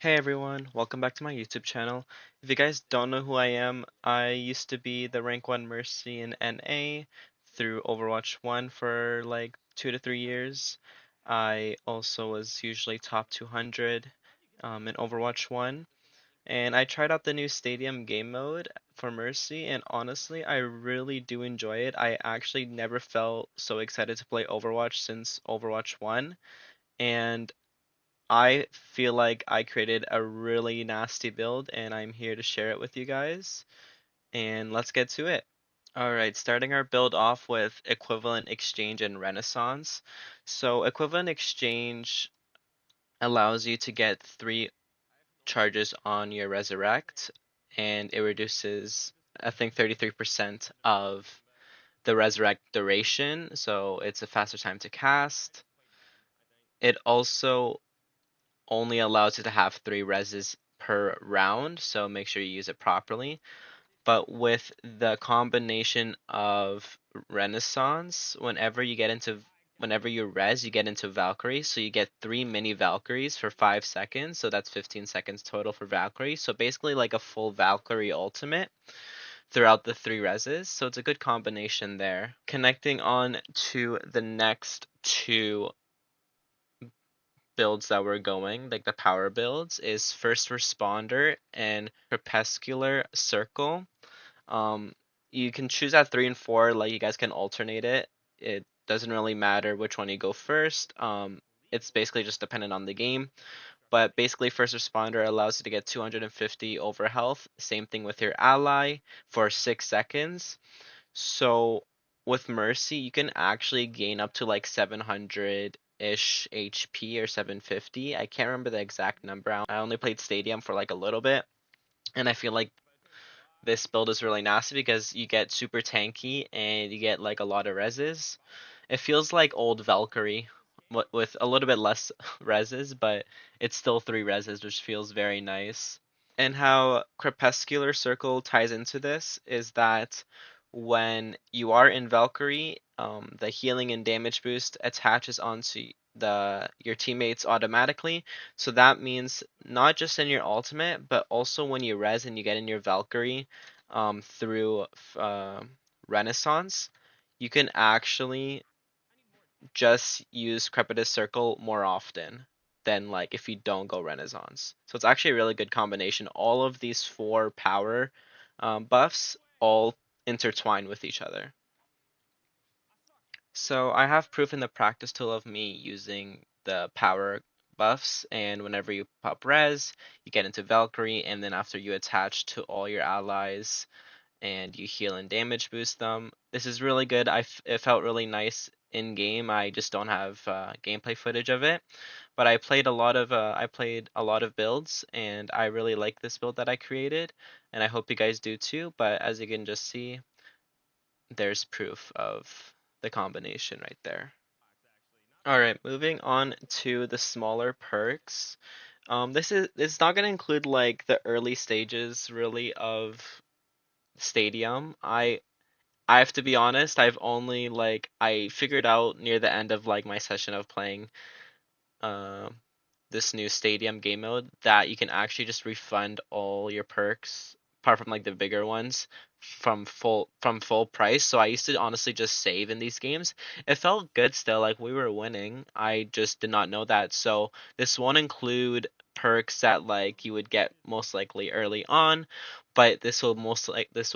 Hey everyone, welcome back to my YouTube channel. If you guys don't know who I am, I used to be the rank 1 Mercy in NA through Overwatch 1 for like 2 to 3 years. I also was usually top 200 in Overwatch 1. And I tried out the new Stadium game mode for Mercy, and honestly, I really do enjoy it. I actually never felt so excited to play Overwatch since Overwatch 1. And I feel like I created a really nasty build and I'm here to share it with you guys. And let's get to it. Alright, starting our build off with Equivalent Exchange and Renaissance. So Equivalent Exchange allows you to get 3 charges on your Resurrect, and it reduces, I think, 33% of the Resurrect duration, so it's a faster time to cast. It also only allows you to have 3 reses per round, so make sure you use it properly. But with the combination of Renaissance, whenever you res, you get into Valkyrie, so you get 3 mini Valkyries for 5 seconds, so that's 15 seconds total for Valkyrie. So basically like a full Valkyrie ultimate throughout the 3 reses, so it's a good combination there. Connecting on to the next 2 builds that we're going, like the power builds, is First Responder and Crepuscular Circle. Um, you can choose at 3 and 4, like you guys can alternate it. It doesn't really matter which one you go first. It's basically just dependent on the game. But basically, First Responder allows you to get 250 over health. Same thing with your ally for 6 seconds. So with Mercy, you can actually gain up to like 700-ish HP or 750. I can't remember the exact number. I only played Stadium for like a little bit, and I feel like this build is really nasty because you get super tanky and you get like a lot of reses. It feels like old Valkyrie with a little bit less reses, but it's still 3 reses, which feels very nice. And how Crepuscular Circle ties into this is that when you are in Valkyrie, the healing and damage boost attaches onto your teammates automatically. So that means not just in your ultimate, but also when you res and you get in your Valkyrie through uh, Renaissance, you can actually just use Crepitus Circle more often than like if you don't go Renaissance. So it's actually a really good combination. All of these 4 power buffs all intertwine with each other. So I have proof in the practice tool of me using the power buffs, and whenever you pop res, you get into Valkyrie, and then after you attach to all your allies, and you heal and damage boost them. This is really good. It felt really nice in game. I just don't have gameplay footage of it, but I played a lot of builds, and I really like this build that I created, and I hope you guys do too. But as you can just see, there's proof of the combination right there. All right, moving on to the smaller perks. It's not gonna include like the early stages really of Stadium. I have to be honest, I've only like I figured out near the end of like my session of playing uh, this new stadium game mode that you can actually just refund all your perks apart from like the bigger ones from full price. So I used to honestly just save in these games. It felt good still, like we were winning. I just did not know that. So this won't include perks that like you would get most likely early on, but this will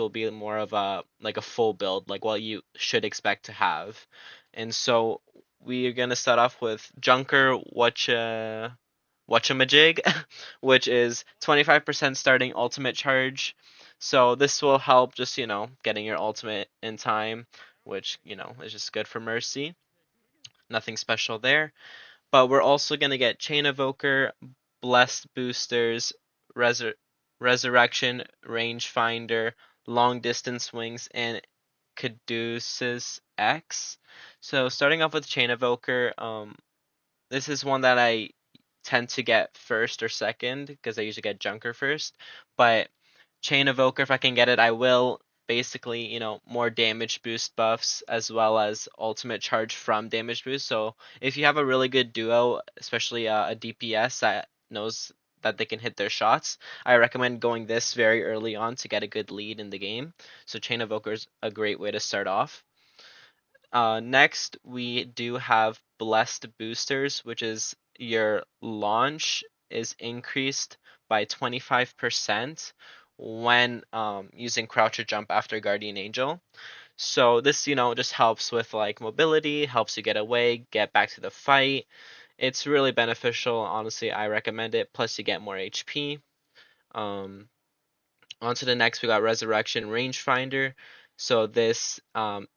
be more of a like a full build, like what you should expect to have. And so we are gonna start off with Junker Whatchamajig, which is 25% starting ultimate charge. So this will help just, getting your ultimate in time, which, is just good for Mercy. Nothing special there. But we're also going to get Chain Evoker, Blessed Boosters, Resur- Resurrection, Rangefinder, Long Distance Wings, and Caduceus X. So starting off with Chain Evoker, this is one that I tend to get first or second because I usually get Junker first. But Chain Evoker, if I can get it, I will. Basically, more damage boost buffs as well as ultimate charge from damage boost. So if you have a really good duo, especially a DPS that knows that they can hit their shots. I recommend going this very early on to get a good lead in the game. So Chain Evoker is a great way to start off. Next, we do have Blessed Boosters, which is your launch is increased by 25% when using Crouch or Jump after Guardian Angel. So this, just helps with like mobility, helps you get away, get back to the fight. It's really beneficial. Honestly, I recommend it. Plus, you get more HP. Um, On to the next, we got Resurrection Rangefinder. So this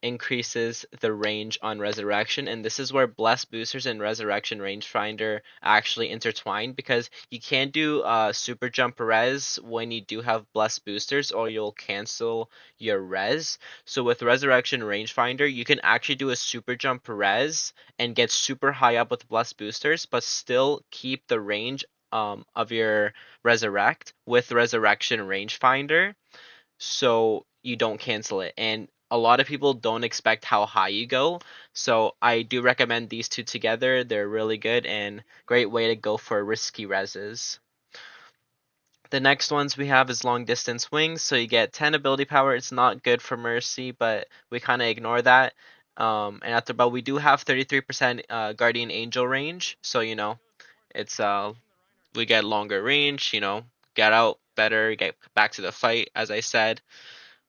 increases the range on Resurrection, and this is where Blessed Boosters and Resurrection Rangefinder actually intertwine because you can't do Super Jump Res when you do have Blessed Boosters, or you'll cancel your Res. So with Resurrection Rangefinder, you can actually do a Super Jump Res and get super high up with Blessed Boosters, but still keep the range of your Resurrect with Resurrection Rangefinder, so you don't cancel it. And a lot of people don't expect how high you go, so I do recommend these two together. They're really good and great way to go for risky reses. The next ones we have is long distance wings, so you get 10 ability power. It's not good for Mercy, but we kind of ignore that. And after, but we do have 33% Guardian Angel range, so it's we get longer range, get out better, get back to the fight, as I said,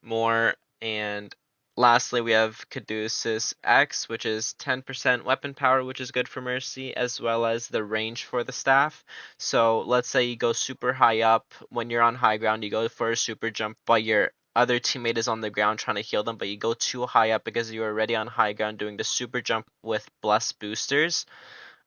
more. And lastly, we have Caduceus X, which is 10% weapon power, which is good for Mercy, as well as the range for the staff. So let's say you go super high up. When you're on high ground, you go for a super jump, but your other teammate is on the ground trying to heal them, but you go too high up because you're already on high ground doing the super jump with blessed boosters.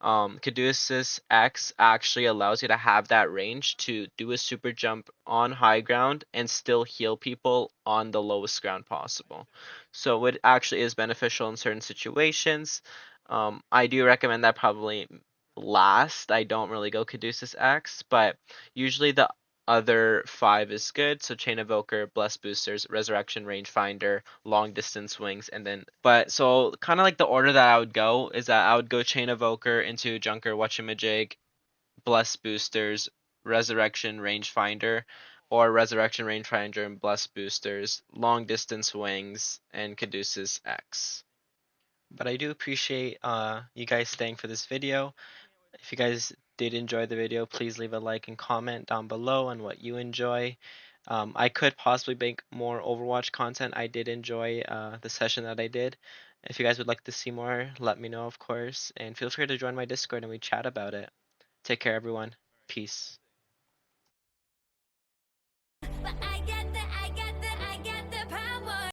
Caduceus X actually allows you to have that range to do a super jump on high ground and still heal people on the lowest ground possible. So it actually is beneficial in certain situations. I do recommend that probably last. I don't really go Caduceus X, but usually the other five is good. So Chain Evoker, Bless Boosters, Resurrection Rangefinder, Long Distance Wings, and then but so kind of like the order that I would go is that I would go Chain Evoker into Junker, Whatchamajig, Bless Boosters, Resurrection Rangefinder, or Resurrection Rangefinder and Bless Boosters, Long Distance Wings, and Caduceus X. But I do appreciate you guys staying for this video. If you guys did enjoy the video, please leave a like and comment down below on what you enjoy. I could possibly make more Overwatch content. I did enjoy the session that I did. If you guys would like to see more, let me know, of course. And feel free to join my Discord and we chat about it. Take care, everyone. Peace.